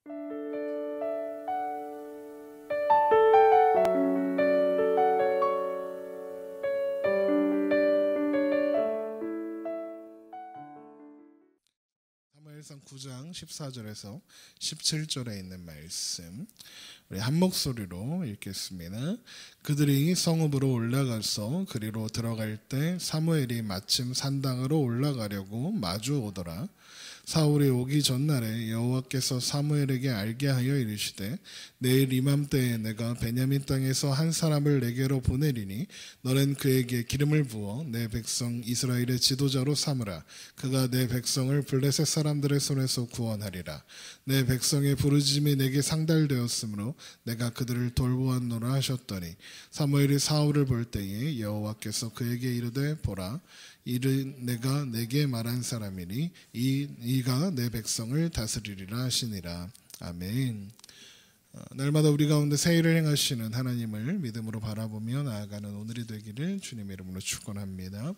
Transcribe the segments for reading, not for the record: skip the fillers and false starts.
사무엘상 9장 14절에서 17절에 있는 말씀 우리 한 목소리로 읽겠습니다. 그들이 성읍으로 올라가서 그리로 들어갈 때 사무엘이 마침 산당으로 올라가려고 마주 오더라. 사울이 오기 전날에 여호와께서 사무엘에게 알게 하여 이르시되 내일 이맘때에 내가 베냐민 땅에서 한 사람을 내게로 보내리니 너는 그에게 기름을 부어 내 백성 이스라엘의 지도자로 삼으라. 그가 내 백성을 블레셋 사람들의 손에서 구원하리라. 내 백성의 부르짖음이 내게 상달되었으므로 내가 그들을 돌보았노라 하셨더니 사무엘이 사울을 볼 때에 여호와께서 그에게 이르되 보라 이는 내가 내게 말한 사람이니 이가 내 백성을 다스리리라 하시니라. 아멘. 날마다 우리 가운데 새 일을 행하시는 하나님을 믿음으로 바라보며 나아가는 오늘이 되기를 주님의 이름으로 축원합니다.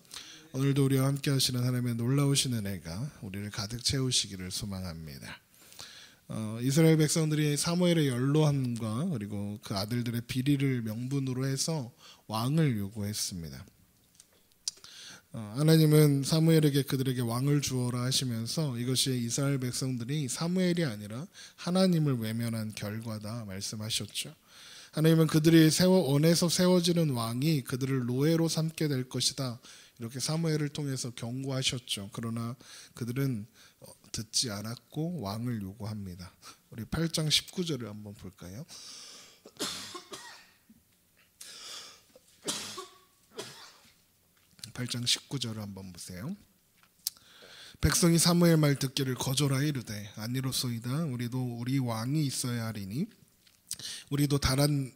오늘도 우리와 함께 하시는 하나님의 놀라우신 은혜가 우리를 가득 채우시기를 소망합니다. 이스라엘 백성들이 사무엘의 연로함과 그리고 그 아들들의 비리를 명분으로 해서 왕을 요구했습니다. 하나님은 사무엘에게 그들에게 왕을 주어라 하시면서 이것이 이스라엘 백성들이 사무엘이 아니라 하나님을 외면한 결과다 말씀하셨죠. 하나님은 그들이 원해서 세워지는 왕이 그들을 노예로 삼게 될 것이다 이렇게 사무엘을 통해서 경고하셨죠. 그러나 그들은 듣지 않았고 왕을 요구합니다. 우리 8장 19절을 한번 볼까요? 8장 19절을 한번 보세요. 백성이 사무엘 말 듣기를 거절하여 이르되 아니로소이다. 우리도 우리 왕이 있어야 하리니 우리도 다른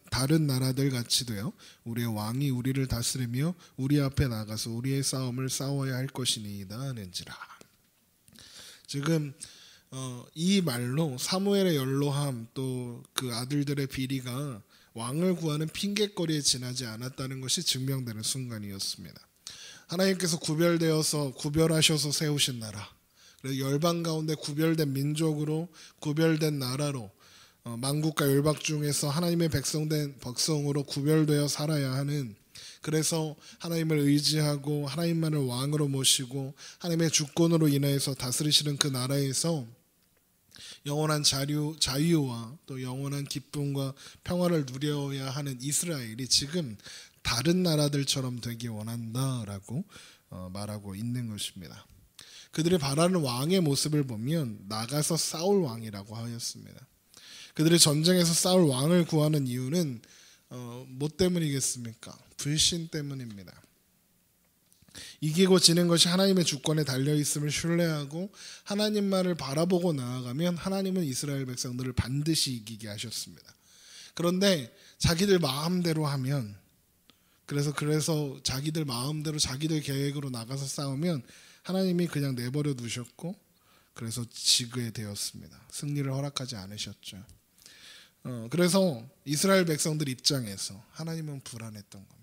나라들 같이 되어 우리의 왕이 우리를 다스리며 우리 앞에 나가서 우리의 싸움을 싸워야 할 것이니이다 하는지라. 지금 이 말로 사무엘의 연로함 또 그 아들들의 비리가 왕을 구하는 핑곗거리에 지나지 않았다는 것이 증명되는 순간이었습니다. 하나님께서 구별하셔서 세우신 나라, 열방 가운데 구별된 민족으로 구별된 나라로 만국과 열방 중에서 하나님의 백성으로 구별되어 살아야 하는, 그래서 하나님을 의지하고 하나님만을 왕으로 모시고 하나님의 주권으로 인하여서 다스리시는 그 나라에서 영원한 자유와 또 영원한 기쁨과 평화를 누려야 하는 이스라엘이 지금 다른 나라들처럼 되기 원한다라고 말하고 있는 것입니다. 그들이 바라는 왕의 모습을 보면 나가서 싸울 왕이라고 하였습니다. 그들이 전쟁에서 싸울 왕을 구하는 이유는 뭐 때문이겠습니까? 불신 때문입니다. 이기고 지는 것이 하나님의 주권에 달려있음을 신뢰하고 하나님만을 바라보고 나아가면 하나님은 이스라엘 백성들을 반드시 이기게 하셨습니다. 그런데 자기들 마음대로 하면, 그래서 자기들 마음대로 자기들 계획으로 나가서 싸우면 하나님이 그냥 내버려 두셨고 그래서 지게 되었습니다. 승리를 허락하지 않으셨죠. 그래서 이스라엘 백성들 입장에서 하나님은 불안했던 겁니다.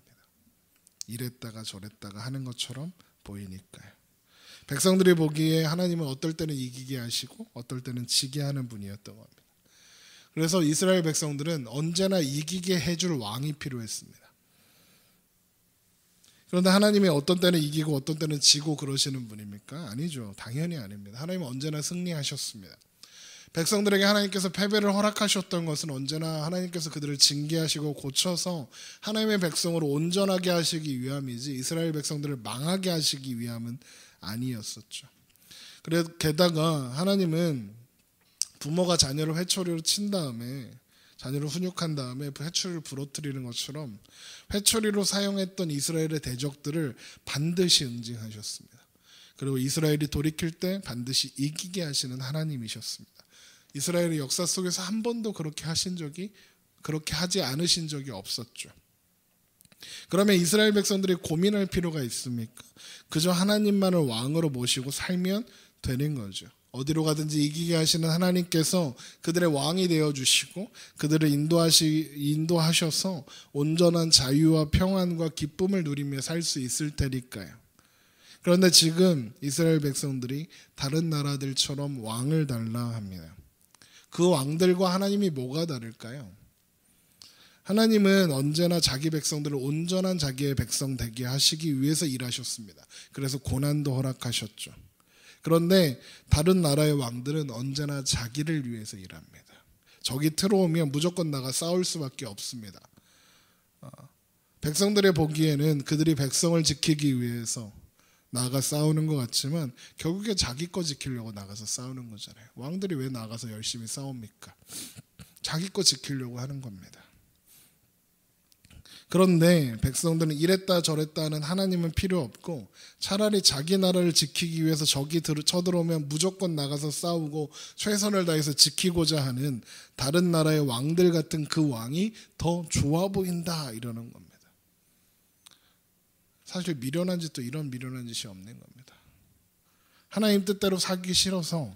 이랬다가 저랬다가 하는 것처럼 보이니까요. 백성들이 보기에 하나님은 어떨 때는 이기게 하시고 어떨 때는 지게 하는 분이었던 겁니다. 그래서 이스라엘 백성들은 언제나 이기게 해줄 왕이 필요했습니다. 그런데 하나님이 어떤 때는 이기고 어떤 때는 지고 그러시는 분입니까? 아니죠. 당연히 아닙니다. 하나님은 언제나 승리하셨습니다. 백성들에게 하나님께서 패배를 허락하셨던 것은 언제나 하나님께서 그들을 징계하시고 고쳐서 하나님의 백성으로 온전하게 하시기 위함이지 이스라엘 백성들을 망하게 하시기 위함은 아니었었죠. 그래서 게다가 하나님은 부모가 자녀를 회초리로 친 다음에, 자녀를 훈육한 다음에 회초리를 부러뜨리는 것처럼 회초리로 사용했던 이스라엘의 대적들을 반드시 응징하셨습니다. 그리고 이스라엘이 돌이킬 때 반드시 이기게 하시는 하나님이셨습니다. 이스라엘의 역사 속에서 한 번도 그렇게 하지 않으신 적이 없었죠. 그러면 이스라엘 백성들이 고민할 필요가 있습니까? 그저 하나님만을 왕으로 모시고 살면 되는 거죠. 어디로 가든지 이기게 하시는 하나님께서 그들의 왕이 되어주시고 그들을 인도하셔서 온전한 자유와 평안과 기쁨을 누리며 살 수 있을 테니까요. 그런데 지금 이스라엘 백성들이 다른 나라들처럼 왕을 달라 합니다. 그 왕들과 하나님이 뭐가 다를까요? 하나님은 언제나 자기 백성들을 온전한 자기의 백성 되게 하시기 위해서 일하셨습니다. 그래서 고난도 허락하셨죠. 그런데 다른 나라의 왕들은 언제나 자기를 위해서 일합니다. 적이 들어오면 무조건 나가 싸울 수밖에 없습니다. 백성들의 보기에는 그들이 백성을 지키기 위해서 나가 싸우는 것 같지만 결국에 자기 거 지키려고 나가서 싸우는 거잖아요. 왕들이 왜 나가서 열심히 싸웁니까? 자기 거 지키려고 하는 겁니다. 그런데 백성들은 이랬다 저랬다 하는 하나님은 필요 없고 차라리 자기 나라를 지키기 위해서 적이 쳐들어오면 무조건 나가서 싸우고 최선을 다해서 지키고자 하는 다른 나라의 왕들 같은 그 왕이 더 좋아 보인다 이러는 겁니다. 사실 미련한 짓도 이런 미련한 짓이 없는 겁니다. 하나님 뜻대로 살기 싫어서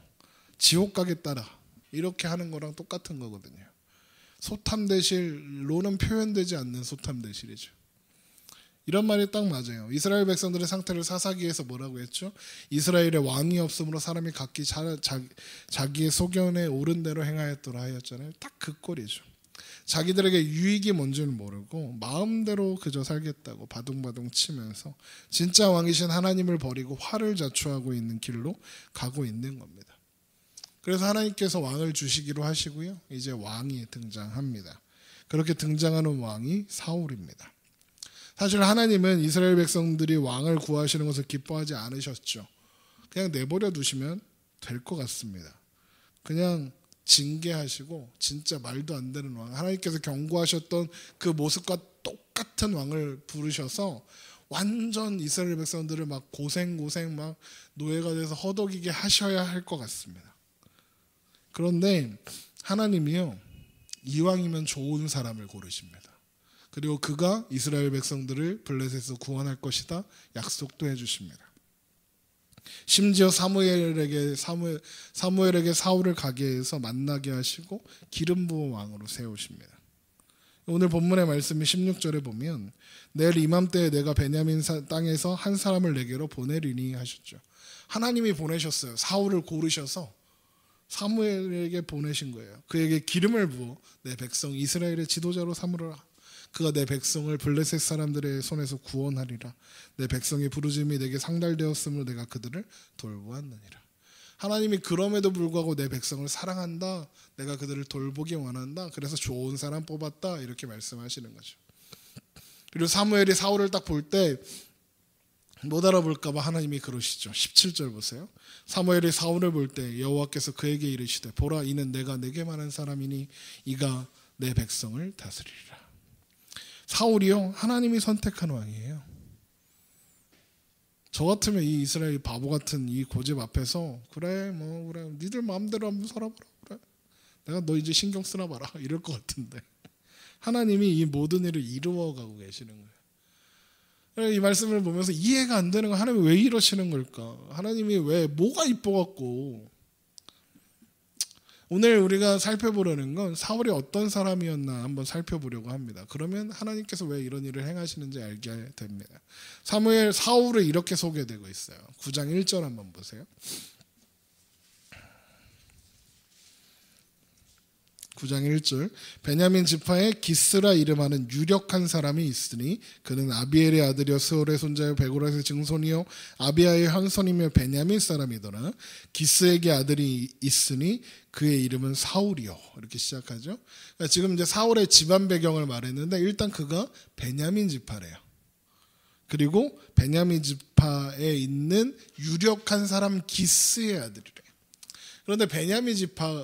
지옥 가겠다라 이렇게 하는 거랑 똑같은 거거든요. 소탐대실로는 표현되지 않는 소탐대실이죠. 이런 말이 딱 맞아요. 이스라엘 백성들의 상태를 사사기에서 뭐라고 했죠? 이스라엘의 왕이 없으므로 사람이 각기 자기의 소견에 옳은 대로 행하였더라 하였잖아요. 딱 그 꼴이죠. 자기들에게 유익이 뭔지는 모르고 마음대로 그저 살겠다고 바둥바둥 치면서 진짜 왕이신 하나님을 버리고 화를 자초하고 있는 길로 가고 있는 겁니다. 그래서 하나님께서 왕을 주시기로 하시고요. 이제 왕이 등장합니다. 그렇게 등장하는 왕이 사울입니다. 사실 하나님은 이스라엘 백성들이 왕을 구하시는 것을 기뻐하지 않으셨죠. 그냥 내버려 두시면 될 것 같습니다. 그냥 징계하시고 진짜 말도 안 되는 왕, 하나님께서 경고하셨던 그 모습과 똑같은 왕을 부르셔서 완전 이스라엘 백성들을 막 고생 막 노예가 돼서 허덕이게 하셔야 할 것 같습니다. 그런데 하나님이요, 이왕이면 좋은 사람을 고르십니다. 그리고 그가 이스라엘 백성들을 블레셋에서 구원할 것이다 약속도 해주십니다. 심지어 사무엘에게 사울을 가게 해서 만나게 하시고 기름 부은 왕으로 세우십니다. 오늘 본문의 말씀이 16절에 보면 내일 이맘때에 내가 베냐민 땅에서 한 사람을 내게로 보내리니 하셨죠. 하나님이 보내셨어요. 사울을 고르셔서 사무엘에게 보내신 거예요. 그에게 기름을 부어 내 백성 이스라엘의 지도자로 삼으라. 그가 내 백성을 블레셋 사람들의 손에서 구원하리라. 내 백성의 부르짖음이 내게 상달되었으므로 내가 그들을 돌보았느니라. 하나님이 그럼에도 불구하고 내 백성을 사랑한다. 내가 그들을 돌보기 원한다. 그래서 좋은 사람 뽑았다. 이렇게 말씀하시는 거죠. 그리고 사무엘이 사울을 딱 볼 때 못 알아볼까 봐 하나님이 그러시죠. 17절 보세요. 사무엘이 사울을 볼 때 여호와께서 그에게 이르시되 보라 이는 내가 내게만 한 사람이니 이가 내 백성을 다스리리라. 사울이요, 하나님이 선택한 왕이에요. 저 같으면 이 이스라엘 바보 같은 이 고집 앞에서 그래 니들 마음대로 한번 살아봐라. 그래 내가 너 이제 신경 쓰나 봐라 이럴 것 같은데 하나님이 이 모든 일을 이루어가고 계시는 거예요. 이 말씀을 보면서 이해가 안 되는 거, 하나님이 왜 이러시는 걸까? 하나님이 왜 뭐가 이뻐갖고. 오늘 우리가 살펴보려는 건 사울이 어떤 사람이었나 한번 살펴보려고 합니다. 그러면 하나님께서 왜 이런 일을 행하시는지 알게 됩니다. 사울은 이렇게 소개되고 있어요. 9장 1절 한번 보세요. 9장 1절 베냐민 지파에 기스라 이름하는 유력한 사람이 있으니 그는 아비엘의 아들이요 스올의 손자요 베고라의 증손이요 아비아의 현손이며 베냐민 사람이더라. 기스에게 아들이 있으니 그의 이름은 사울이요. 이렇게 시작하죠. 그러니까 지금 이제 사울의 집안 배경을 말했는데 일단 그가 베냐민 지파래요. 그리고 베냐민 지파에 있는 유력한 사람 기스의 아들이래요. 그런데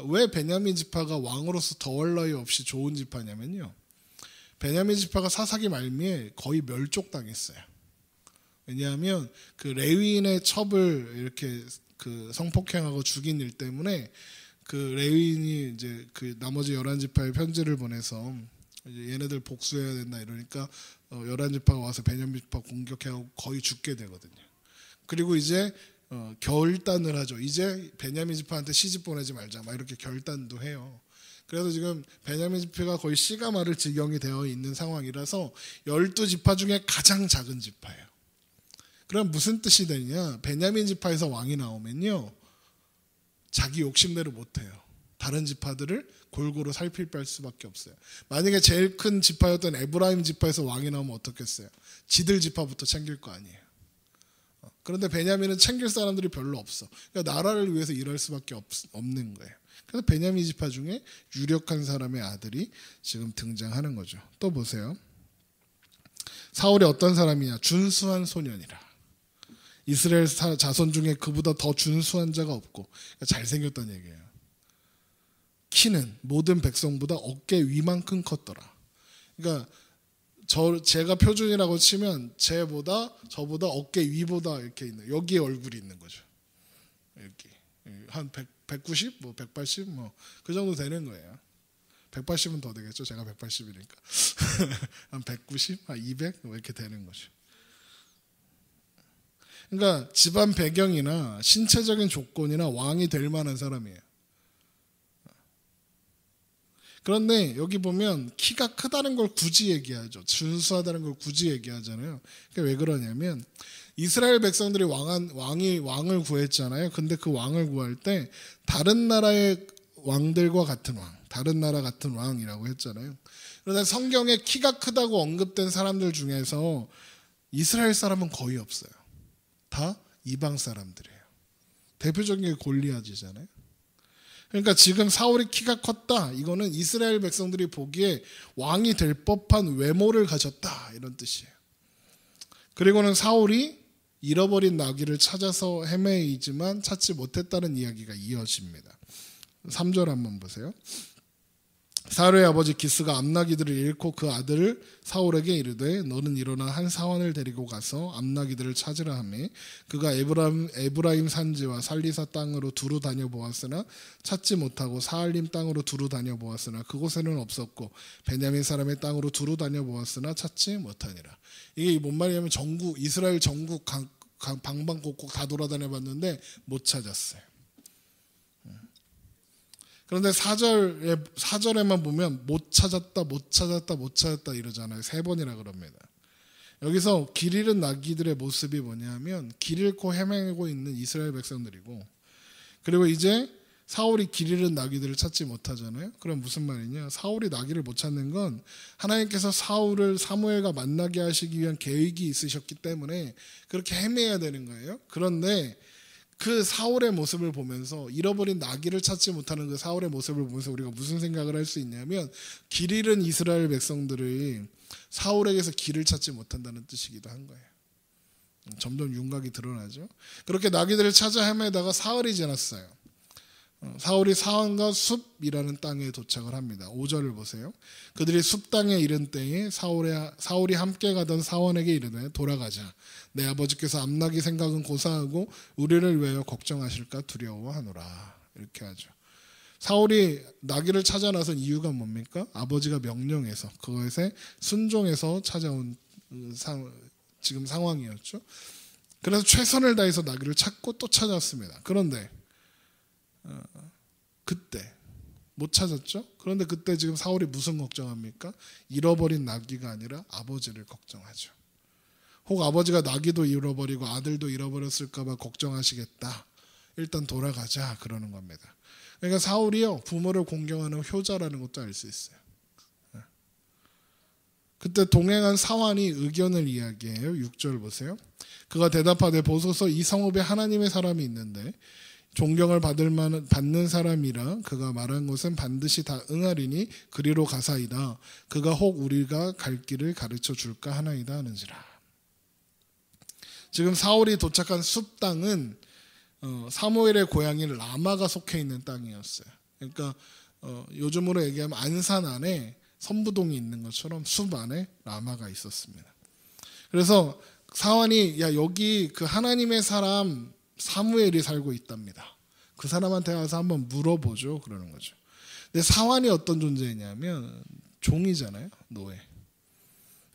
왜 베냐민 지파가 왕으로서 더할 나위 없이 좋은 지파냐면요. 베냐민 지파가 사사기 말미에 거의 멸족당했어요. 왜냐하면 그 레위인의 첩을 이렇게 그 성폭행하고 죽인 일 때문에 그 레위인이 이제 그 나머지 11지파에 편지를 보내서 이제 얘네들 복수해야 된다 이러니까 11지파가 와서 베냐민 지파 공격해하고 거의 죽게 되거든요. 그리고 이제 결단을 하죠. 이제 베냐민 지파한테 시집 보내지 말자. 막 이렇게 결단도 해요. 그래서 지금 베냐민 지파가 거의 씨가 마를 지경이 되어 있는 상황이라서 12지파 중에 가장 작은 지파예요. 그럼 무슨 뜻이 되냐? 베냐민 지파에서 왕이 나오면요, 자기 욕심대로 못해요. 다른 지파들을 골고루 살필 수밖에 없어요. 만약에 제일 큰 지파였던 에브라임 지파에서 왕이 나오면 어떻겠어요? 지들 지파부터 챙길 거 아니에요. 그런데 베냐민은 챙길 사람들이 별로 없어. 그러니까 나라를 위해서 일할 수밖에 없는 거예요. 그래서 베냐민 지파 중에 유력한 사람의 아들이 지금 등장하는 거죠. 또 보세요. 사울이 어떤 사람이냐? 준수한 소년이라. 이스라엘 자손 중에 그보다 더 준수한 자가 없고, 그러니까 잘생겼다는 얘기예요. 키는 모든 백성보다 어깨 위만큼 컸더라. 그러니까 제가 표준이라고 치면 저보다 어깨 위보다 이렇게 있는, 여기에 얼굴이 있는 거죠. 이렇게 한 190, 뭐 180, 뭐 그 정도 되는 거예요. 180은 더 되겠죠. 제가 180이니까 한 190, 한 200 뭐 이렇게 되는 거죠. 그러니까 집안 배경이나 신체적인 조건이나 왕이 될 만한 사람이에요. 그런데 여기 보면 키가 크다는 걸 굳이 얘기하죠. 준수하다는 걸 굳이 얘기하잖아요. 그게 왜 그러냐면 이스라엘 백성들이 왕을 구했잖아요. 근데 그 왕을 구할 때 다른 나라의 왕들과 같은 왕, 다른 나라 같은 왕이라고 했잖아요. 그런데 성경에 키가 크다고 언급된 사람들 중에서 이스라엘 사람은 거의 없어요. 다 이방 사람들이에요. 대표적인 게 골리앗이잖아요. 그러니까 지금 사울이 키가 컸다. 이거는 이스라엘 백성들이 보기에 왕이 될 법한 외모를 가졌다. 이런 뜻이에요. 그리고는 사울이 잃어버린 나귀를 찾아서 헤매이지만 찾지 못했다는 이야기가 이어집니다. 3절 한번 보세요. 사울의 아버지 기스가 암나귀들을 잃고 그 아들을 사울에게 이르되 너는 일어나 한 사환을 데리고 가서 암나귀들을 찾으라 하매 그가 에브라임 산지와 살리사 땅으로 두루 다녀보았으나 찾지 못하고 사알림 땅으로 두루 다녀보았으나 그곳에는 없었고 베냐민 사람의 땅으로 두루 다녀보았으나 찾지 못하니라. 이게 뭔 말이냐면 이스라엘 전국 방방곡곡 다 돌아다녀봤는데 못 찾았어요. 그런데 4절에만 보면 못 찾았다 이러잖아요. 3번이라 그럽니다. 여기서 길 잃은 나귀들의 모습이 뭐냐면 길 잃고 헤매고 있는 이스라엘 백성들이고, 그리고 이제 사울이 길 잃은 나귀들을 찾지 못하잖아요. 그럼 무슨 말이냐? 사울이 나귀를 못 찾는 건 하나님께서 사울을 사무엘과 만나게 하시기 위한 계획이 있으셨기 때문에 그렇게 헤매야 되는 거예요. 그런데 그 사울의 모습을 보면서, 잃어버린 나귀를 찾지 못하는 그 사울의 모습을 보면서 우리가 무슨 생각을 할 수 있냐면 길 잃은 이스라엘 백성들이 사울에게서 길을 찾지 못한다는 뜻이기도 한 거예요. 점점 윤곽이 드러나죠. 그렇게 나귀들을 찾아 헤매다가 사흘이 지났어요. 사울이 사원과 숲이라는 땅에 도착을 합니다. 5절을 보세요. 그들이 숲 땅에 이른 때에 사울이 함께 가던 사원에게 이르되 돌아가자. 내 아버지께서 암나귀 생각은 고사하고 우리를 위하여 걱정하실까 두려워하노라. 이렇게 하죠. 사울이 나귀를 찾아 나선 이유가 뭡니까? 아버지가 명령해서 그것에 순종해서 찾아온 지금 상황이었죠. 그래서 최선을 다해서 나귀를 찾고 또 찾았습니다. 그런데 그때 못 찾았죠. 그런데 그때 지금 사울이 무슨 걱정합니까? 잃어버린 나귀가 아니라 아버지를 걱정하죠. 혹 아버지가 나귀도 잃어버리고 아들도 잃어버렸을까 봐 걱정하시겠다. 일단 돌아가자 그러는 겁니다. 그러니까 사울이요, 부모를 공경하는 효자라는 것도 알 수 있어요. 그때 동행한 사환이 의견을 이야기해요. 6절 보세요. 그가 대답하되 보소서 이 성읍에 하나님의 사람이 있는데 존경을 받는 사람이라 그가 말한 것은 반드시 다 응하리니 그리로 가사이다. 그가 혹 우리가 갈 길을 가르쳐 줄까 하나이다 하는지라. 지금 사울이 도착한 숲 땅은 사무엘의 고향인 라마가 속해 있는 땅이었어요. 그러니까 요즘으로 얘기하면 안산 안에 선부동이 있는 것처럼 숲 안에 라마가 있었습니다. 그래서 사환이 여기 그 하나님의 사람 사무엘이 살고 있답니다. 그 사람한테 가서 한번 물어보죠. 그러는 거죠. 근데 사환이 어떤 존재냐면 종이잖아요. 노예.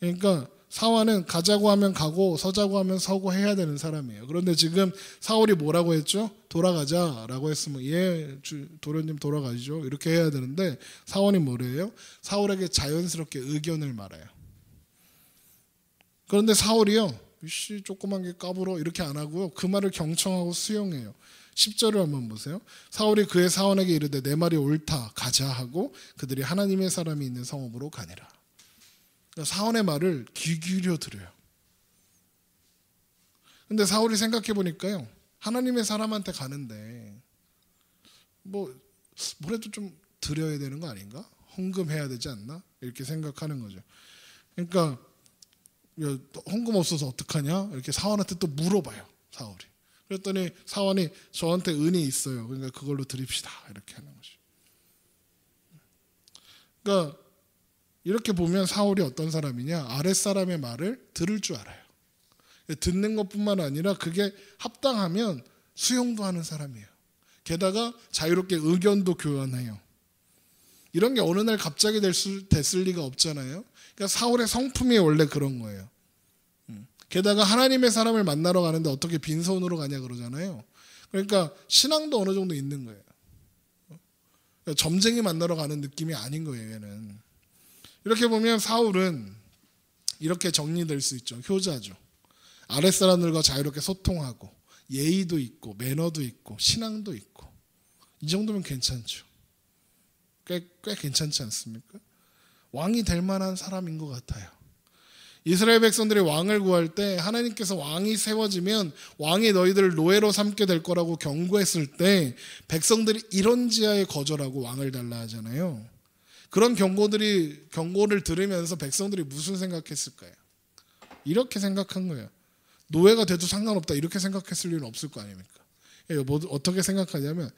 그러니까 사환은 가자고 하면 가고 서자고 하면 서고 해야 되는 사람이에요. 그런데 지금 사울이 뭐라고 했죠? 돌아가자라고 했으면 예, 도련님 돌아가시죠. 이렇게 해야 되는데 사환이 뭐래요? 사울에게 자연스럽게 의견을 말해요. 그런데 사울이요. 이씨 조그만 게 까불어 이렇게 안 하고요. 그 말을 경청하고 수용해요. 10절을 한번 보세요. 사울이 그의 사원에게 이르되 내 말이 옳다 가자 하고 그들이 하나님의 사람이 있는 성읍으로 가니라. 그러니까 사원의 말을 귀 기울여 들어요. 근데 사울이 생각해 보니까요, 하나님의 사람한테 가는데 뭐라도 좀 드려야 되는 거 아닌가? 헌금해야 되지 않나? 이렇게 생각하는 거죠. 그러니까 헌금 없어서 어떡하냐? 이렇게 사원한테 또 물어봐요, 사울이. 그랬더니 사원이 저한테 은이 있어요. 그러니까 그걸로 드립시다. 이렇게 하는 거죠. 그러니까 이렇게 보면 사울이 어떤 사람이냐? 아랫사람의 말을 들을 줄 알아요. 듣는 것뿐만 아니라 그게 합당하면 수용도 하는 사람이에요. 게다가 자유롭게 의견도 교환해요. 이런 게 어느 날 갑자기 됐을 리가 없잖아요. 그러니까 사울의 성품이 원래 그런 거예요. 게다가 하나님의 사람을 만나러 가는데 어떻게 빈손으로 가냐 그러잖아요. 그러니까 신앙도 어느 정도 있는 거예요. 그러니까 점쟁이 만나러 가는 느낌이 아닌 거예요, 얘는. 이렇게 보면 사울은 이렇게 정리될 수 있죠. 효자죠. 아랫사람들과 자유롭게 소통하고 예의도 있고 매너도 있고 신앙도 있고, 이 정도면 괜찮죠. 꽤 괜찮지 않습니까? 왕이 될 만한 사람인 것 같아요. 이스라엘 백성들이 왕을 구할 때 하나님께서 왕이 세워지면 왕이 너희들을 노예로 삼게 될 거라고 경고했을 때 백성들이 이런 지하에 거절하고 왕을 달라 하잖아요. 그런 경고를 들으면서 백성들이 무슨 생각했을까요? 이렇게 생각한 거예요. 노예가 돼도 상관없다, 이렇게 생각했을 일은 없을 거 아닙니까? 어떻게 생각하냐면,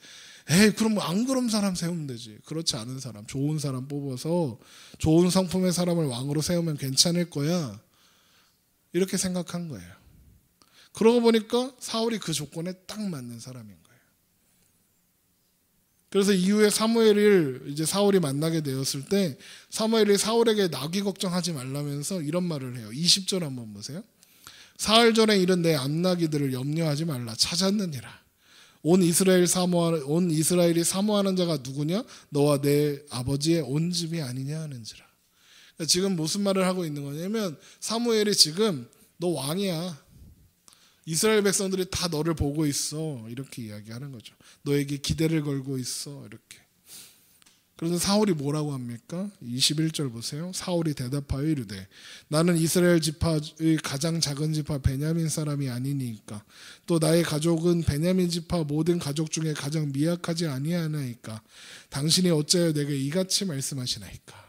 그럼 안 그런 사람 세우면 되지. 그렇지 않은 사람, 좋은 사람 뽑아서 좋은 성품의 사람을 왕으로 세우면 괜찮을 거야, 이렇게 생각한 거예요. 그러고 보니까 사울이 그 조건에 딱 맞는 사람인 거예요. 그래서 이후에 사무엘을 이제 사울이 만나게 되었을 때 사무엘이 사울에게 나귀 걱정하지 말라면서 이런 말을 해요. 20절 한번 보세요. 사흘 전에 이른 내 암나귀들을 염려하지 말라. 찾았느니라. 온 이스라엘이 사모하는 자가 누구냐? 너와 내 아버지의 온 집이 아니냐 하는지라. 그러니까 지금 무슨 말을 하고 있는 거냐면, 사무엘이 지금 너 왕이야. 이스라엘 백성들이 다 너를 보고 있어. 이렇게 이야기하는 거죠. 너에게 기대를 걸고 있어. 이렇게. 그래서 사울이 뭐라고 합니까? 21절 보세요. 사울이 대답하여 이르되 나는 이스라엘 지파의 가장 작은 지파 베냐민 사람이 아니니까, 또 나의 가족은 베냐민 지파 모든 가족 중에 가장 미약하지 아니하나이까 당신이 어찌하여 내게 이같이 말씀하시나이까.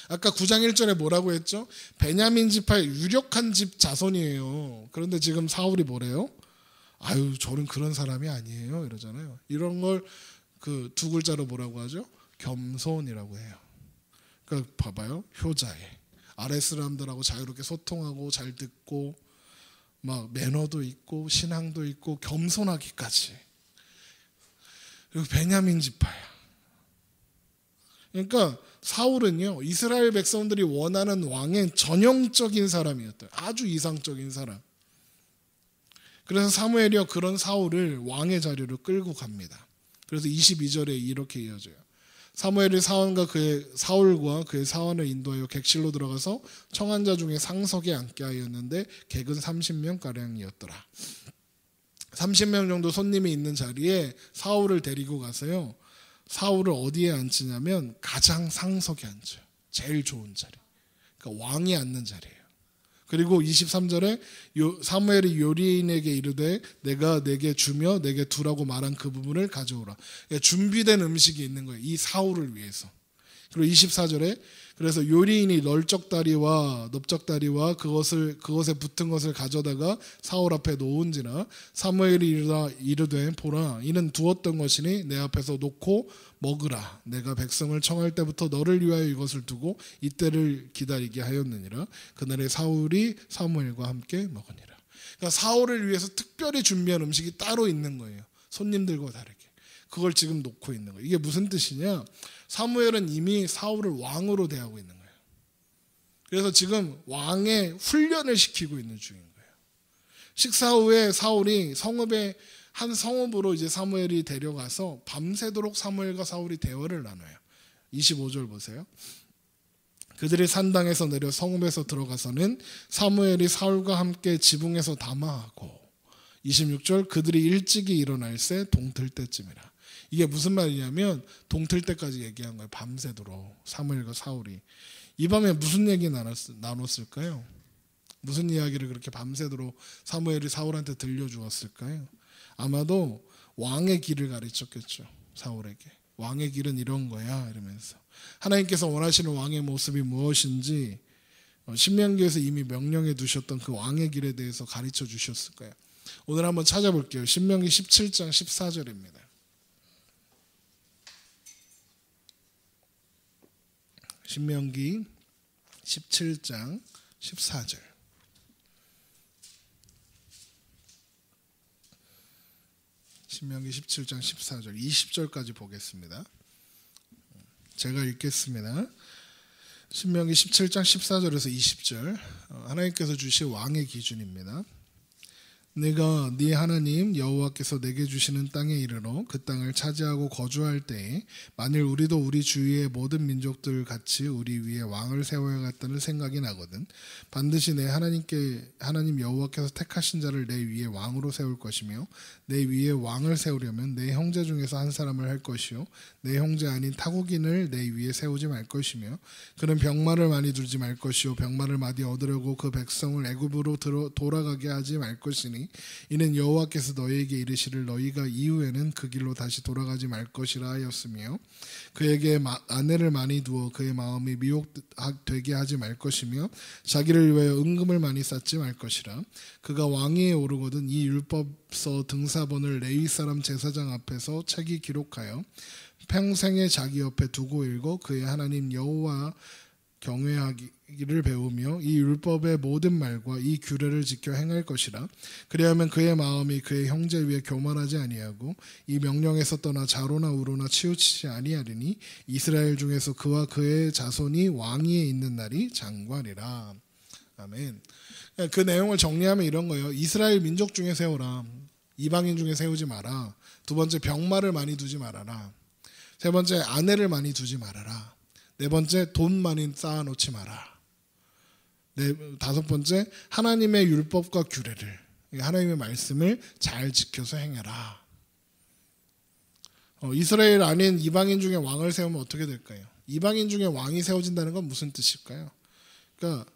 아까 9장 1절에 뭐라고 했죠? 베냐민 지파의 유력한 집 자손이에요. 그런데 지금 사울이 뭐래요? 저는 그런 사람이 아니에요, 이러잖아요. 이런 걸 그 두 글자로 뭐라고 하죠? 겸손이라고 해요. 그러니까 봐봐요. 효자에 아랫사람들하고 자유롭게 소통하고 잘 듣고 막 매너도 있고 신앙도 있고 겸손하기까지. 그리고 베냐민 지파야. 그러니까 사울은요, 이스라엘 백성들이 원하는 왕의 전형적인 사람이었대요. 아주 이상적인 사람. 그래서 사무엘이요, 그런 사울을 왕의 자리로 끌고 갑니다. 그래서 22절에 이렇게 이어져요. 사무엘이 사울과 그의 사원을 인도하여 객실로 들어가서 청한 자 중에 상석에 앉게 하였는데 객은 30명가량이었더라. 30명 정도 손님이 있는 자리에 사울을 데리고 가서요, 사울을 어디에 앉히냐면 가장 상석에 앉혀요. 제일 좋은 자리. 그러니까 왕이 앉는 자리예요. 그리고 23절에 사무엘이 요리인에게 이르되 내가 내게 주며 내게 두라고 말한 그 부분을 가져오라. 그러니까 준비된 음식이 있는 거예요, 이 사울을 위해서. 그리고 24절에 그래서 요리인이 널쩍다리와 넓적다리와 그것에 붙은 것을 가져다가 사울 앞에 놓은지라. 사무엘이 이르되 보라, 이는 두었던 것이니 내 앞에서 놓고 먹으라. 내가 백성을 청할 때부터 너를 위하여 이것을 두고 이때를 기다리게 하였느니라. 그날에 사울이 사무엘과 함께 먹으니라. 그러니까 사울을 위해서 특별히 준비한 음식이 따로 있는 거예요, 손님들과 다르게. 그걸 지금 놓고 있는 거예요. 이게 무슨 뜻이냐? 사무엘은 이미 사울을 왕으로 대하고 있는 거예요. 그래서 지금 왕의 훈련을 시키고 있는 중인 거예요. 식사 후에 사울이 한 성읍으로 이제 사무엘이 데려가서 밤새도록 사무엘과 사울이 대화를 나눠요. 25절 보세요. 그들이 산당에서 내려 성읍에서 들어가서는 사무엘이 사울과 함께 지붕에서 담화하고, 26절 그들이 일찍이 일어날새 동틀 때쯤이라. 이게 무슨 말이냐면 동틀 때까지 얘기한 거예요. 밤새도록 사무엘과 사울이. 이 밤에 무슨 얘기 나눴을까요? 무슨 이야기를 그렇게 밤새도록 사무엘이 사울한테 들려주었을까요? 아마도 왕의 길을 가르쳤겠죠. 사울에게. 왕의 길은 이런 거야 이러면서. 하나님께서 원하시는 왕의 모습이 무엇인지 신명기에서 이미 명령해 두셨던 그 왕의 길에 대해서 가르쳐 주셨을 거예요. 오늘 한번 찾아볼게요. 신명기 17장 14절입니다. 신명기 17장 14절. 신명기 17장 14절 20절까지 보겠습니다. 제가 읽겠습니다. 신명기 17장 14절에서 20절 하나님께서 주신 왕의 기준입니다. 내가 네 하나님 여호와께서 내게 주시는 땅에 이르러 그 땅을 차지하고 거주할 때에 만일 우리도 우리 주위의 모든 민족들 같이 우리 위에 왕을 세워야겠다는 생각이 나거든. 반드시 내 하나님 여호와께서 택하신 자를 내 위에 왕으로 세울 것이며 내 위에 왕을 세우려면 내 형제 중에서 한 사람을 할 것이요 내 형제 아닌 타국인을 내 위에 세우지 말 것이며 그는 병마를 많이 두지 말 것이요 병마를 많이 얻으려고 그 백성을 애굽으로 돌아가게 하지 말 것이니 이는 여호와께서 너희에게 이르시를 너희가 이후에는 그 길로 다시 돌아가지 말 것이라 하였으며 그에게 아내를 많이 두어 그의 마음이 미혹되게 하지 말 것이며 자기를 위하여 은금을 많이 쌓지 말 것이라. 그가 왕위에 오르거든 이 율법서 등사본을 레위 사람 제사장 앞에서 책이 기록하여 평생에 자기 옆에 두고 읽어 그의 하나님 여호와 경외하기를 배우며 이 율법의 모든 말과 이 규례를 지켜 행할 것이라. 그리하면 그의 마음이 그의 형제 위에 교만하지 아니하고 이 명령에서 떠나 좌로나 우로나 치우치지 아니하리니 이스라엘 중에서 그와 그의 자손이 왕위에 있는 날이 장관이라. 아멘. 그 내용을 정리하면 이런 거예요. 이스라엘 민족 중에 세우라. 이방인 중에 세우지 마라. 두 번째, 병마를 많이 두지 말아라. 세 번째, 아내를 많이 두지 말아라. 네 번째, 돈 많이 쌓아놓지 마라. 다섯 번째, 하나님의 율법과 규례를, 하나님의 말씀을 잘 지켜서 행해라. 이스라엘 아닌 이방인 중에 왕을 세우면 어떻게 될까요? 이방인 중에 왕이 세워진다는 건 무슨 뜻일까요? 그러니까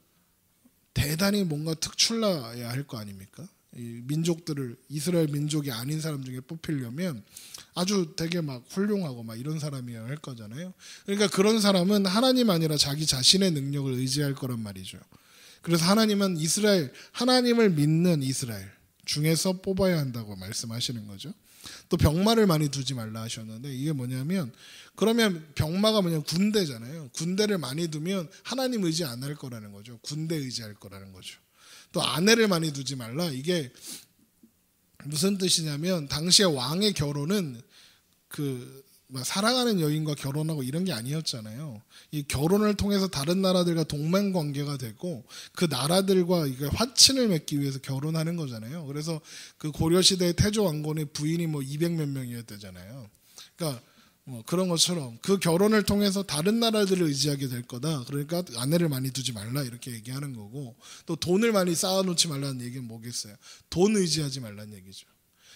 대단히 뭔가 특출나야 할 거 아닙니까? 이 민족들을 이스라엘 민족이 아닌 사람 중에 뽑히려면 아주 되게 막 훌륭하고 막 이런 사람이어야 할 거잖아요. 그러니까 그런 사람은 하나님 아니라 자기 자신의 능력을 의지할 거란 말이죠. 그래서 하나님은 하나님을 믿는 이스라엘 중에서 뽑아야 한다고 말씀하시는 거죠. 또 병마를 많이 두지 말라 하셨는데 이게 뭐냐면 그러면 병마가 뭐냐면 군대잖아요. 군대를 많이 두면 하나님 의지 안 할 거라는 거죠. 군대 의지할 거라는 거죠. 또 아내를 많이 두지 말라. 이게 무슨 뜻이냐면 당시에 왕의 결혼은 사랑하는 여인과 결혼하고 이런 게 아니었잖아요. 이 결혼을 통해서 다른 나라들과 동맹 관계가 되고 그 나라들과 이게 화친을 맺기 위해서 결혼하는 거잖아요. 그래서 그 고려 시대의 태조 왕건의 부인이 200몇 명이었대잖아요. 그러니까 그런 것처럼 그 결혼을 통해서 다른 나라들을 의지하게 될 거다. 그러니까 아내를 많이 두지 말라 이렇게 얘기하는 거고 또 돈을 많이 쌓아놓지 말라는 얘기는 뭐겠어요? 돈 의지하지 말라는 얘기죠.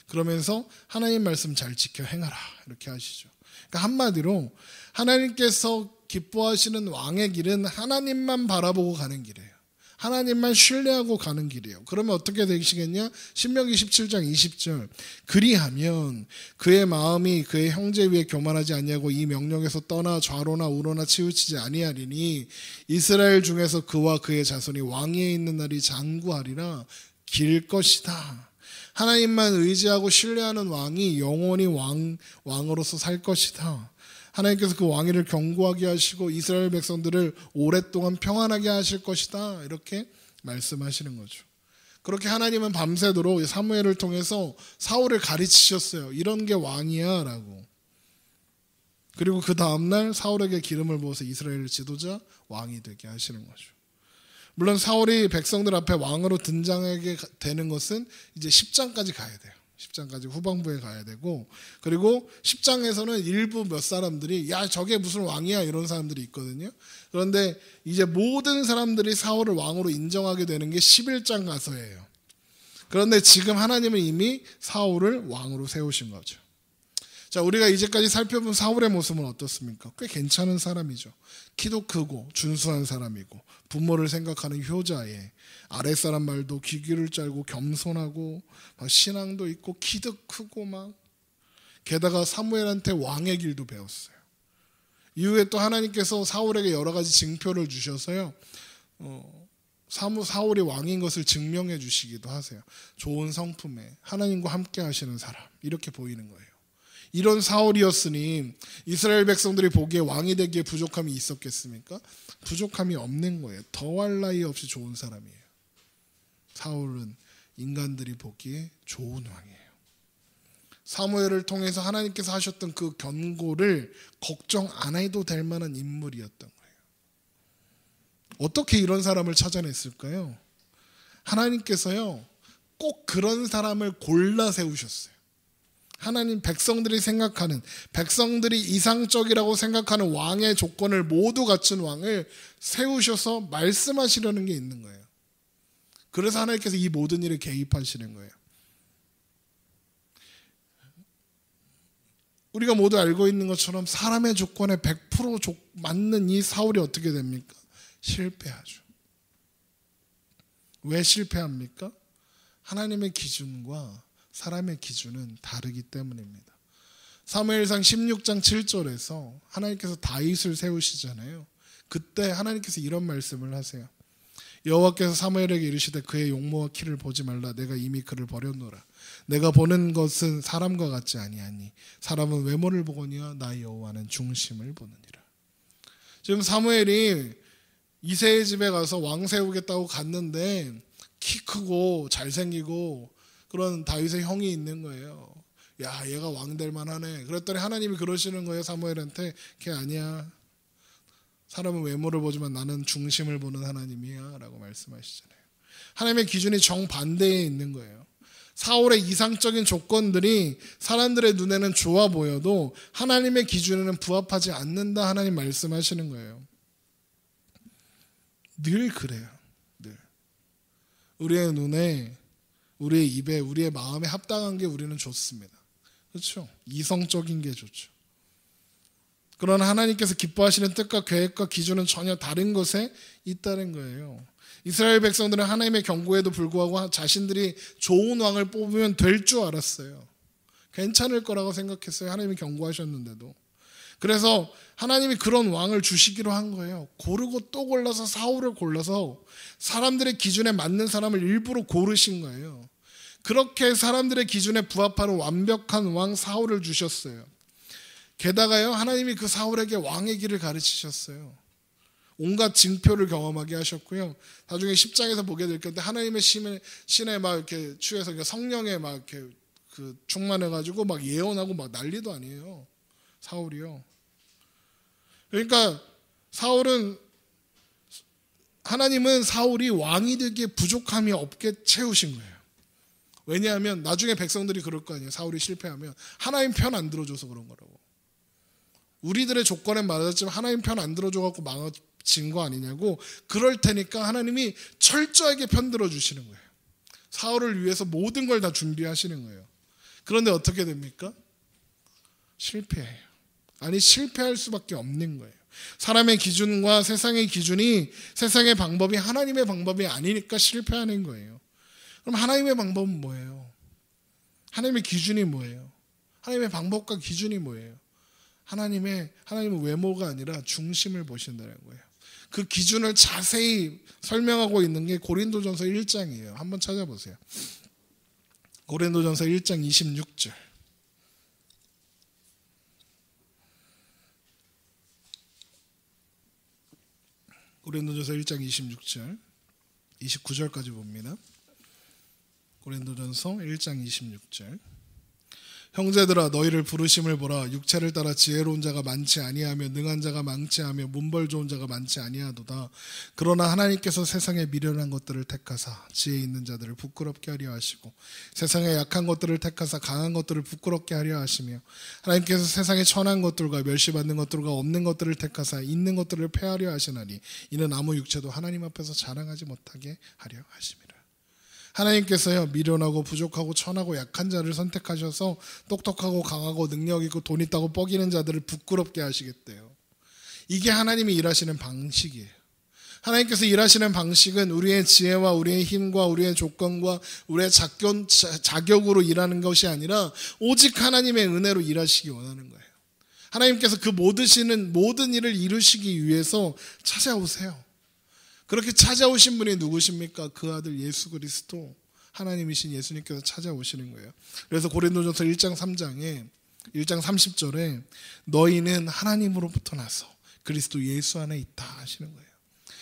그러면서 하나님 말씀 잘 지켜 행하라 이렇게 하시죠. 그러니까 한마디로 하나님께서 기뻐하시는 왕의 길은 하나님만 바라보고 가는 길이에요. 하나님만 신뢰하고 가는 길이에요. 그러면 어떻게 되시겠냐? 신명기 17장 20절 그리하면 그의 마음이 그의 형제 위에 교만하지 아니하고 이 명령에서 떠나 좌로나 우로나 치우치지 아니하리니 이스라엘 중에서 그와 그의 자손이 왕위에 있는 날이 장구하리라. 길 것이다. 하나님만 의지하고 신뢰하는 왕이 영원히 왕으로서 살 것이다. 하나님께서 그 왕위를 견고하게 하시고 이스라엘 백성들을 오랫동안 평안하게 하실 것이다. 이렇게 말씀하시는 거죠. 그렇게 하나님은 밤새도록 사무엘을 통해서 사울을 가르치셨어요. 이런 게 왕이야 라고. 그리고 그 다음날 사울에게 기름을 부어서 이스라엘 지도자 왕이 되게 하시는 거죠. 물론 사울이 백성들 앞에 왕으로 등장하게 되는 것은 이제 10장까지 가야 돼요. 10장까지 후반부에 가야 되고 그리고 10장에서는 일부 몇 사람들이 야 저게 무슨 왕이야 이런 사람들이 있거든요. 그런데 이제 모든 사람들이 사울을 왕으로 인정하게 되는 게 11장 가서예요. 그런데 지금 하나님은 이미 사울을 왕으로 세우신 거죠. 자, 우리가 이제까지 살펴본 사울의 모습은 어떻습니까? 꽤 괜찮은 사람이죠. 키도 크고 준수한 사람이고 부모를 생각하는 효자에 아랫사람 말도 귀를 짧고 겸손하고 막 신앙도 있고 키도 크고 막 게다가 사무엘한테 왕의 길도 배웠어요. 이후에 또 하나님께서 사울에게 여러 가지 징표를 주셔서요. 사울이 왕인 것을 증명해 주시기도 하세요. 좋은 성품에 하나님과 함께 하시는 사람 이렇게 보이는 거예요. 이런 사울이었으니 이스라엘 백성들이 보기에 왕이 되기에 부족함이 있었겠습니까? 부족함이 없는 거예요. 더할 나위 없이 좋은 사람이에요. 사울은 인간들이 보기에 좋은 왕이에요. 사무엘을 통해서 하나님께서 하셨던 그 견고를 걱정 안 해도 될 만한 인물이었던 거예요. 어떻게 이런 사람을 찾아냈을까요? 하나님께서요, 꼭 그런 사람을 골라 세우셨어요. 하나님 백성들이 생각하는, 백성들이 이상적이라고 생각하는 왕의 조건을 모두 갖춘 왕을 세우셔서 말씀하시려는 게 있는 거예요. 그래서 하나님께서 이 모든 일에 개입하시는 거예요. 우리가 모두 알고 있는 것처럼 사람의 조건에 100% 맞는 이 사울이 어떻게 됩니까? 실패하죠. 왜 실패합니까? 하나님의 기준과 사람의 기준은 다르기 때문입니다. 사무엘상 16장 7절에서 하나님께서 다윗을 세우시잖아요. 그때 하나님께서 이런 말씀을 하세요. 여호와께서 사무엘에게 이르시되 그의 용모와 키를 보지 말라. 내가 이미 그를 버렸노라. 내가 보는 것은 사람과 같지 아니하니 사람은 외모를 보거니와 나 여호와는 중심을 보느니라. 지금 사무엘이 이새의 집에 가서 왕 세우겠다고 갔는데 키 크고 잘생기고 그런 다윗의 형이 있는 거예요. 야, 얘가 왕 될 만하네. 그랬더니 하나님이 그러시는 거예요. 사무엘한테. 걔 아니야. 사람은 외모를 보지만 나는 중심을 보는 하나님이야 라고 말씀하시잖아요. 하나님의 기준이 정반대에 있는 거예요. 사울의 이상적인 조건들이 사람들의 눈에는 좋아 보여도 하나님의 기준에는 부합하지 않는다 하나님 말씀하시는 거예요. 늘 그래요. 늘. 우리의 눈에, 우리의 입에, 우리의 마음에 합당한 게 우리는 좋습니다. 그렇죠? 이성적인 게 좋죠. 그러나 하나님께서 기뻐하시는 뜻과 계획과 기준은 전혀 다른 것에 있다는 거예요. 이스라엘 백성들은 하나님의 경고에도 불구하고 자신들이 좋은 왕을 뽑으면 될 줄 알았어요. 괜찮을 거라고 생각했어요. 하나님이 경고하셨는데도. 그래서 하나님이 그런 왕을 주시기로 한 거예요. 고르고 또 골라서 사울을 골라서 사람들의 기준에 맞는 사람을 일부러 고르신 거예요. 그렇게 사람들의 기준에 부합하는 완벽한 왕 사울을 주셨어요. 게다가요, 하나님이 그 사울에게 왕의 길을 가르치셨어요. 온갖 징표를 경험하게 하셨고요. 나중에 10장에서 보게 될 건데 하나님의 신에 막 이렇게 취해서 성령에 막 이렇게 충만해가지고 막 예언하고 막 난리도 아니에요. 사울이요. 그러니까 하나님은 사울이 왕이 되기에 부족함이 없게 채우신 거예요. 왜냐하면 나중에 백성들이 그럴 거 아니에요. 사울이 실패하면 하나님 편 안 들어줘서 그런 거라고. 우리들의 조건에 맞았지만 하나님 편 안 들어줘갖고 망친 거 아니냐고. 그럴 테니까 하나님이 철저하게 편들어 주시는 거예요. 사울을 위해서 모든 걸 다 준비하시는 거예요. 그런데 어떻게 됩니까? 실패해요. 아니, 실패할 수밖에 없는 거예요. 사람의 기준과 세상의 기준이, 세상의 방법이 하나님의 방법이 아니니까 실패하는 거예요. 그럼 하나님의 방법은 뭐예요? 하나님의 기준이 뭐예요? 하나님의 방법과 기준이 뭐예요? 하나님은 외모가 아니라 중심을 보신다는 거예요. 그 기준을 자세히 설명하고 있는 게 고린도전서 1장이에요. 한번 찾아보세요. 고린도전서 1장 26절. 고린도전서 1장 26절, 29절까지 봅니다. 고린도전서 1장 26절. 형제들아, 너희를 부르심을 보라. 육체를 따라 지혜로운 자가 많지 아니하며 능한 자가 많지하며 문벌 좋은 자가 많지 아니하도다. 그러나 하나님께서 세상에 미련한 것들을 택하사 지혜 있는 자들을 부끄럽게 하려 하시고 세상에 약한 것들을 택하사 강한 것들을 부끄럽게 하려 하시며 하나님께서 세상에 천한 것들과 멸시받는 것들과 없는 것들을 택하사 있는 것들을 폐하려 하시나니 이는 아무 육체도 하나님 앞에서 자랑하지 못하게 하려 하심이라. 하나님께서요, 미련하고 부족하고 천하고 약한 자를 선택하셔서 똑똑하고 강하고 능력 있고 돈 있다고 뻐기는 자들을 부끄럽게 하시겠대요. 이게 하나님이 일하시는 방식이에요. 하나님께서 일하시는 방식은 우리의 지혜와 우리의 힘과 우리의 조건과 우리의 자격으로 일하는 것이 아니라 오직 하나님의 은혜로 일하시기 원하는 거예요. 하나님께서 그 모든 일을 이루시기 위해서 찾아오세요. 그렇게 찾아오신 분이 누구십니까? 그 아들 예수 그리스도, 하나님이신 예수님께서 찾아오시는 거예요. 그래서 고린도전서 1장 3장에 1장 30절에 너희는 하나님으로부터 나서 그리스도 예수 안에 있다 하시는 거예요.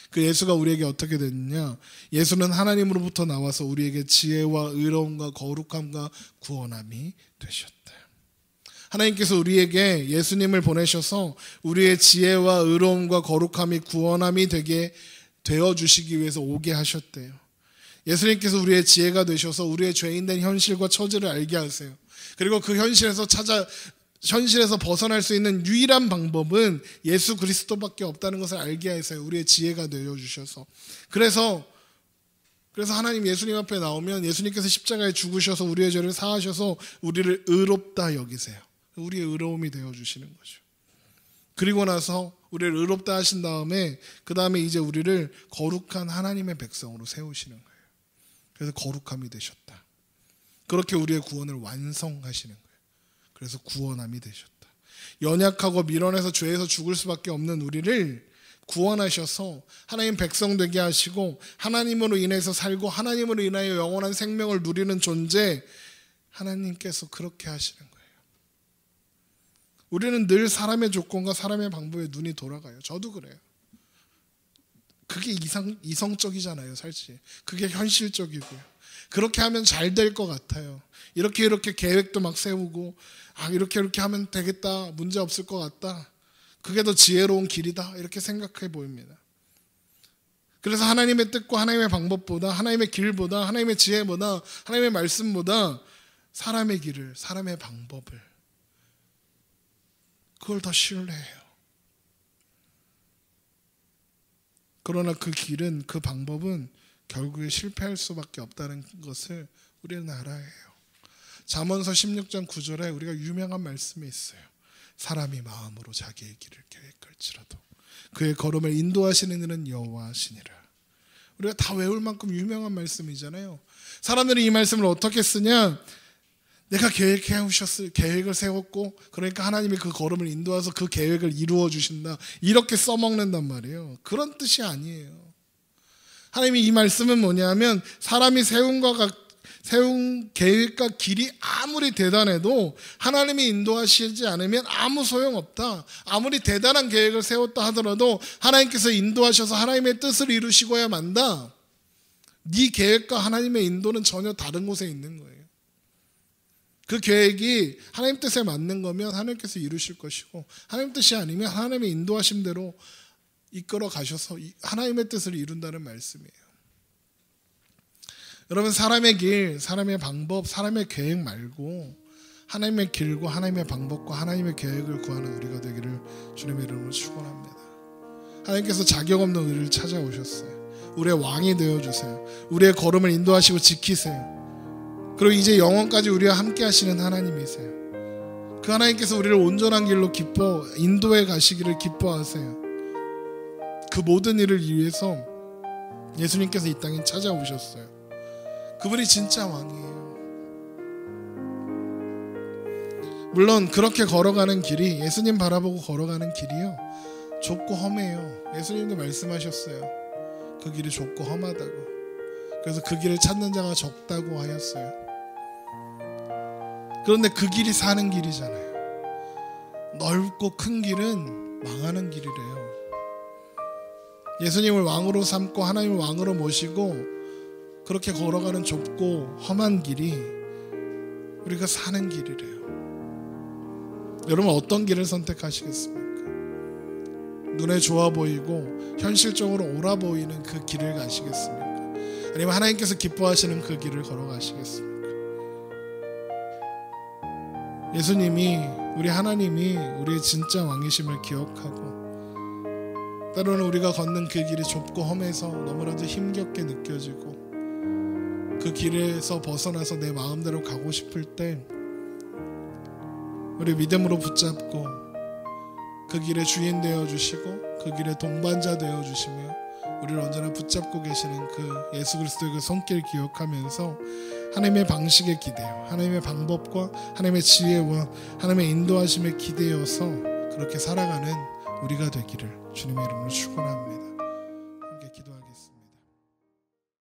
그 예수가 우리에게 어떻게 됐느냐? 예수는 하나님으로부터 나와서 우리에게 지혜와 의로움과 거룩함과 구원함이 되셨다. 하나님께서 우리에게 예수님을 보내셔서 우리의 지혜와 의로움과 거룩함이 구원함이 되게 되어주시기 위해서 오게 하셨대요. 예수님께서 우리의 지혜가 되셔서 우리의 죄인된 현실과 처지를 알게 하세요. 그리고 그 현실에서 벗어날 수 있는 유일한 방법은 예수 그리스도밖에 없다는 것을 알게 하세요. 우리의 지혜가 되어주셔서. 그래서 하나님 예수님 앞에 나오면 예수님께서 십자가에 죽으셔서 우리의 죄를 사하셔서 우리를 의롭다 여기세요. 우리의 의로움이 되어주시는 거죠. 그리고 나서 우리를 의롭다 하신 다음에 그 다음에 이제 우리를 거룩한 하나님의 백성으로 세우시는 거예요. 그래서 거룩함이 되셨다. 그렇게 우리의 구원을 완성하시는 거예요. 그래서 구원함이 되셨다. 연약하고 미련해서 죄에서 죽을 수밖에 없는 우리를 구원하셔서 하나님 백성 되게 하시고 하나님으로 인해서 살고 하나님으로 인하여 영원한 생명을 누리는 존재, 하나님께서 그렇게 하시는 거예요. 우리는 늘 사람의 조건과 사람의 방법에 눈이 돌아가요. 저도 그래요. 그게 이성적이잖아요, 사실. 그게 현실적이고요. 그렇게 하면 잘 될 것 같아요. 이렇게 계획도 막 세우고 이렇게 하면 되겠다, 문제 없을 것 같다, 그게 더 지혜로운 길이다, 이렇게 생각해 보입니다. 그래서 하나님의 뜻과 하나님의 방법보다, 하나님의 길보다, 하나님의 지혜보다, 하나님의 말씀보다 사람의 길을, 사람의 방법을, 그걸 더 신뢰해요. 그러나 그 길은, 그 방법은 결국에 실패할 수밖에 없다는 것을 우리는 알아야 해요. 잠언서 16장 9절에 우리가 유명한 말씀이 있어요. 사람이 마음으로 자기의 길을 계획할지라도 그의 걸음을 인도하시는 이는 여호와시니라. 우리가 다 외울 만큼 유명한 말씀이잖아요. 사람들이 이 말씀을 어떻게 쓰냐? 내가 계획을 세웠고 그러니까 하나님이 그 걸음을 인도해서 그 계획을 이루어 주신다, 이렇게 써먹는단 말이에요. 그런 뜻이 아니에요. 하나님이 이 말씀은 뭐냐면 사람이 세운 계획과 길이 아무리 대단해도 하나님이 인도하시지 않으면 아무 소용없다. 아무리 대단한 계획을 세웠다 하더라도 하나님께서 인도하셔서 하나님의 뜻을 이루시고야 만다. 네 계획과 하나님의 인도는 전혀 다른 곳에 있는 거예요. 그 계획이 하나님 뜻에 맞는 거면 하나님께서 이루실 것이고, 하나님 뜻이 아니면 하나님의 인도하심대로 이끌어 가셔서 하나님의 뜻을 이룬다는 말씀이에요. 여러분, 사람의 길, 사람의 방법, 사람의 계획 말고 하나님의 길과 하나님의 방법과 하나님의 계획을 구하는 우리가 되기를 주님의 이름으로 축원합니다. 하나님께서 자격 없는 우리를 찾아오셨어요. 우리의 왕이 되어주세요. 우리의 걸음을 인도하시고 지키세요. 그리고 이제 영원까지 우리와 함께 하시는 하나님이세요. 그 하나님께서 우리를 온전한 길로 인도해 가시기를 기뻐하세요. 그 모든 일을 위해서 예수님께서 이 땅에 찾아오셨어요. 그분이 진짜 왕이에요. 물론 그렇게 걸어가는 길이, 예수님 바라보고 걸어가는 길이요, 좁고 험해요. 예수님도 말씀하셨어요. 그 길이 좁고 험하다고. 그래서 그 길을 찾는 자가 적다고 하였어요. 그런데 그 길이 사는 길이잖아요. 넓고 큰 길은 망하는 길이래요. 예수님을 왕으로 삼고 하나님을 왕으로 모시고 그렇게 걸어가는 좁고 험한 길이 우리가 사는 길이래요. 여러분, 어떤 길을 선택하시겠습니까? 눈에 좋아 보이고 현실적으로 옳아 보이는 그 길을 가시겠습니까? 아니면 하나님께서 기뻐하시는 그 길을 걸어가시겠습니까? 예수님이, 우리 하나님이 우리의 진짜 왕이심을 기억하고, 때로는 우리가 걷는 그 길이 좁고 험해서 너무나도 힘겹게 느껴지고, 그 길에서 벗어나서 내 마음대로 가고 싶을 때 우리 믿음으로 붙잡고 그 길의 주인 되어주시고 그 길의 동반자 되어주시며 우리를 언제나 붙잡고 계시는 그 예수 그리스도의 그 손길 기억하면서 하나님의 방식에 기대어 하나님의 방법과 하나님의 지혜와 하나님의 인도하심에 기대어서 그렇게 살아가는 우리가 되기를 주님의 이름으로 축원합니다.